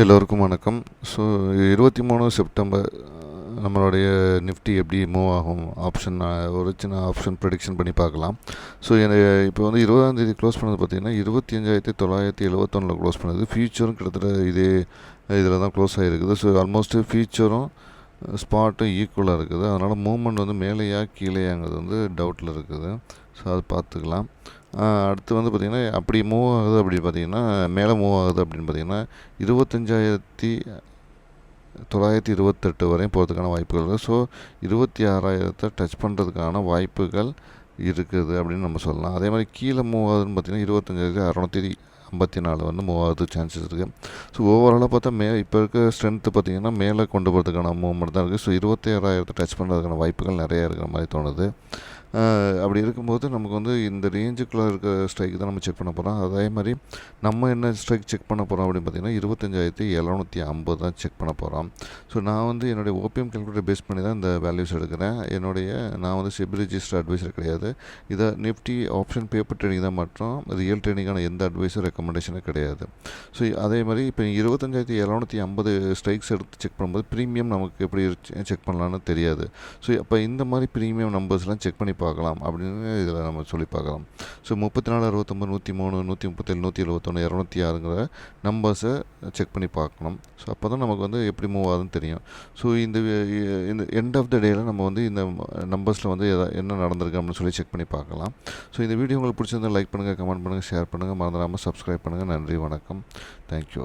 எல்லோருக்கும் வணக்கம். So 23 September நம்மளுடைய நிஃப்டி எப்படி மூவ் ஆகும் ஆப்ஷன் ஒரு சின்ன ஆப்ஷன் ப்ரெடிக்ஷன் பண்ணி பார்க்கலாம். ஸோ இப்போ வந்து 20ஆம் தேதி க்ளோஸ் பண்ணது பார்த்திங்கன்னா 25,971 க்ளோஸ் பண்ணுது. ஃபியூச்சரும் கிட்டத்தட்ட இதே இதில் தான் க்ளோஸ் ஆகிருக்குது. ஸோ ஆல்மோஸ்ட்டு ஃபியூச்சரும் ஸ்பாட்டும் ஈக்குவலாக இருக்குது. அதனால் மூவ்மெண்ட் வந்து மேலேயா கீழேயாங்கிறது வந்து டவுட்டில் இருக்குது. ஸோ அது பார்த்துக்கலாம். அடுத்து வந்து பார்த்திங்கன்னா அப்படி மூவ் ஆகுது அப்படின்னு பார்த்திங்கன்னா மேலே மூவ் ஆகுது அப்படின்னு பார்த்திங்கன்னா 25,928 வரையும் போகிறதுக்கான வாய்ப்புகள் இருக்குது. ஸோ 26,000 டச் பண்ணுறதுக்கான வாய்ப்புகள் இருக்குது அப்படின்னு நம்ம சொல்லலாம். அதே மாதிரி கீழே மூவ் ஆகுதுன்னு பார்த்திங்கன்னா 25,654 வந்து மூவ் ஆகுது சான்சஸ் இருக்குது. ஸோ ஓவராலாக பார்த்தா இப்போ இருக்க ஸ்ட்ரென்த்து பார்த்திங்கன்னா மேலே கொண்டு போகிறதுக்கான மூவ்மெண்ட் தான் இருக்குது. ஸோ 26,000 டச் பண்ணுறதுக்கான வாய்ப்புகள் நிறையா இருக்கிற மாதிரி தோணுது. அப்படி இருக்கும்போது நமக்கு வந்து இந்த ரேஞ்சுக்குள்ளே இருக்க ஸ்ட்ரைக் தான் நம்ம செக் பண்ண போகிறோம். அதே மாதிரி நம்ம என்ன ஸ்ட்ரைக் செக் பண்ண போகிறோம் அப்படின்னு பார்த்திங்கன்னா 25,750 தான் செக் பண்ண போகிறோம். ஸோ நான் வந்து என்னுடைய ஓபிஎம் கேல்குலேட்டர் பேஸ் பண்ணி தான் இந்த வேல்யூஸ் எடுக்கிறேன். நான் வந்து செபி ரிஜிஸ்டர் அட்வைசர் கிடையாது. இதை நிஃப்டி ஆப்ஷன் பேப்பர் ட்ரேடிங் தான் மற்றும் ரியல் ட்ரேடிங்கான எந்த அட்வைஸும் ரெக்கமெண்டேஷனும் கிடையாது. ஸோ அதே மாதிரி இப்போ 25,750 ஸ்ட்ரைக்ஸ் எடுத்து செக் பண்ணும்போது ப்ரீமியம் நமக்கு எப்படி செக் பண்ணலான்னு தெரியாது. ஸோ அப்போ இந்த மாதிரி ப்ரீமியம் நம்பர்ஸ்லாம் செக் பண்ணி பார்க்கலாம் அப்படின்னு இதில் நம்ம சொல்லி பார்க்கலாம். ஸோ 34, 69, 103, 137, 171, 206ங்கிற நம்பர்ஸை செக் பண்ணி பார்க்கணும். ஸோ அப்போ தான் நமக்கு வந்து எப்படி மூவ் ஆகுதுன்னு தெரியும். ஸோ இந்த எண்ட் ஆஃப் த டேயில் நம்ம வந்து இந்த நம்பர்ஸில் வந்து என்ன நடந்திருக்கு அப்படின்னு சொல்லி செக் பண்ணி பார்க்கலாம். ஸோ இந்த வீடியோ உங்களுக்கு பிடிச்சிருந்தால் லைக் பண்ணுங்கள், கமெண்ட் பண்ணுங்கள், ஷேர் பண்ணுங்கள், மறந்துடாமல் சப்ஸ்கிரைப் பண்ணுங்கள். நன்றி, வணக்கம், தேங்க்யூ.